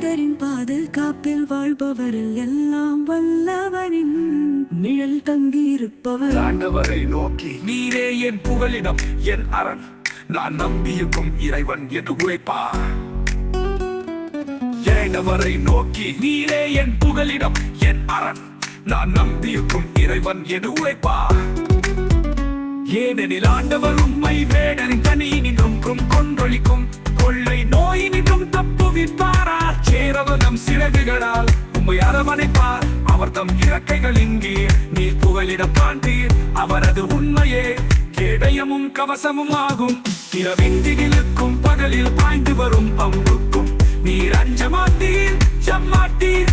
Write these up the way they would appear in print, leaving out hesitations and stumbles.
குருநாதரின் பாதுகாப்பில் வாழ்பவர் எல்லாம் வல்லவரின் நிழல் தங்கியிருப்பவர். ஆண்டவரை நோக்கி நீரே என் புகலிடம் என் அரண், நான் நம்பியிருக்கும் இறைவன் என்று உரைப்பார். ஆண்டவரை நோக்கி நீரே என் புகலிடம் என் அரண், நான் நம்பியிருக்கும் இறைவன் என்று உரைப்பார். ஏனெனில் ஆண்டவர் உம்மை வேடரின் கனியினின்றும் கொன்றொழிக்கும் கொள்ளை நோயினின்றும் தப்புவிப்பாரார். சேரவனம் சிறகுகளால் உம்மை அரவணைப்பார். அவர் தம் இறக்கைகளின் கீழ் நீர் புகலிடம் காண்பீர். அவரது உண்மையே கேடயமும் கவசமும் ஆகும். இரவிந்திகளுக்கும் பகலில் பாய்ந்து வரும் அம்புக்கும் நீர் அஞ்ச மாட்டீர் ஜம்மாட்டீர்.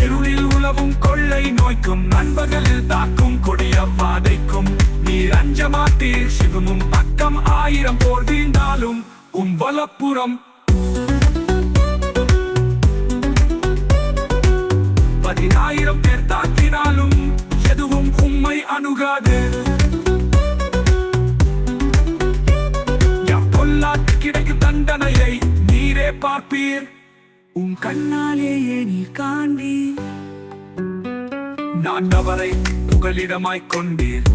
இருளில் உலவும் கொள்ளை நோய்க்கும் நண்பகலில் தாக்கும் கொடிய வாதைக்கும் நீர் அஞ்ச மாட்டீர். சிவமும் பக்கம் 1000 போர் வீழ்ந்தாலும் வலப்புறம் 10,000 பேர் தாக்கினாலும் எதுவும் உம்மை அணுகாது. பொல்லாக்கு கிடைக்கும் தண்டனையை நீரே பார்ப்பீர். கண்ணாலேயே நீர் காண்பீர். ஆண்டவரை புகலிடமாய்க் கொண்டீர்.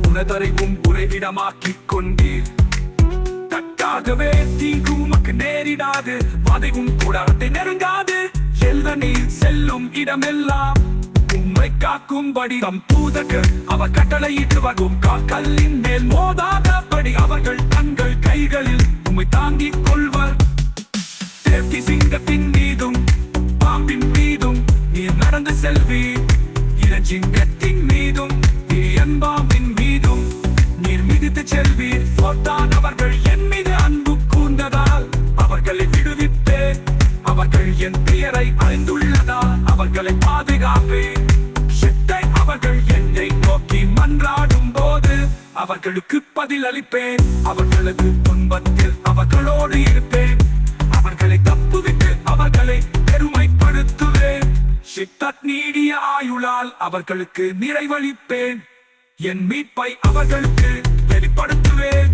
உனதரை உறைவிடமாக்கிக் கொண்டீர். தட்டாகவே தீங்கு உமக்கு நேரிடாது. வதைவும் கூடாரத்தை நெருங்காது. செல்வ நீர் செல்லும் இடமெல்லாம் உம்மை காக்கும்படி தம் தூதர்கள் அவர் கட்டளையிட்டு வரும். கல்லின் மேல் மோதாதபடி அவர்கள் தங்கள் கைகளில் உம்மை தாங்கிக் கொள்வர். தேர்த்தி சிங்கத்தின் மீதும் பாம்பின் மீதும் நீர் நடந்து செல்வீர். இளஞ்சிங்கத்தின் மீதும் பாம்பின் மீதும் நீர் மிதித்து செல்வீர். அவர்கள் என் மீது அன்பு கூர்ந்ததால் அவர்களை விடுவிப்பேன். அவர்கள் என் பெயரை அறிந்துள்ளதால் அவர்களை பாதுகாப்பேன். சித்தை அவர்கள் என்னை நோக்கி மன்றாடும் போது அவர்களுக்கு பதில் அளிப்பேன். அவர்களது துன்பத்தில் அவர்களோடு இருப்பேன். அவர்களை தப்புவிட்டு அவர்களை பெருமைப்படுத்துவேன். சித்தத் நீடிய ஆயுளால் அவர்களுக்கு நிறைவளிப்பேன். என் மீட்பை அவர்களுக்கு வெளிப்படுத்துவேன்.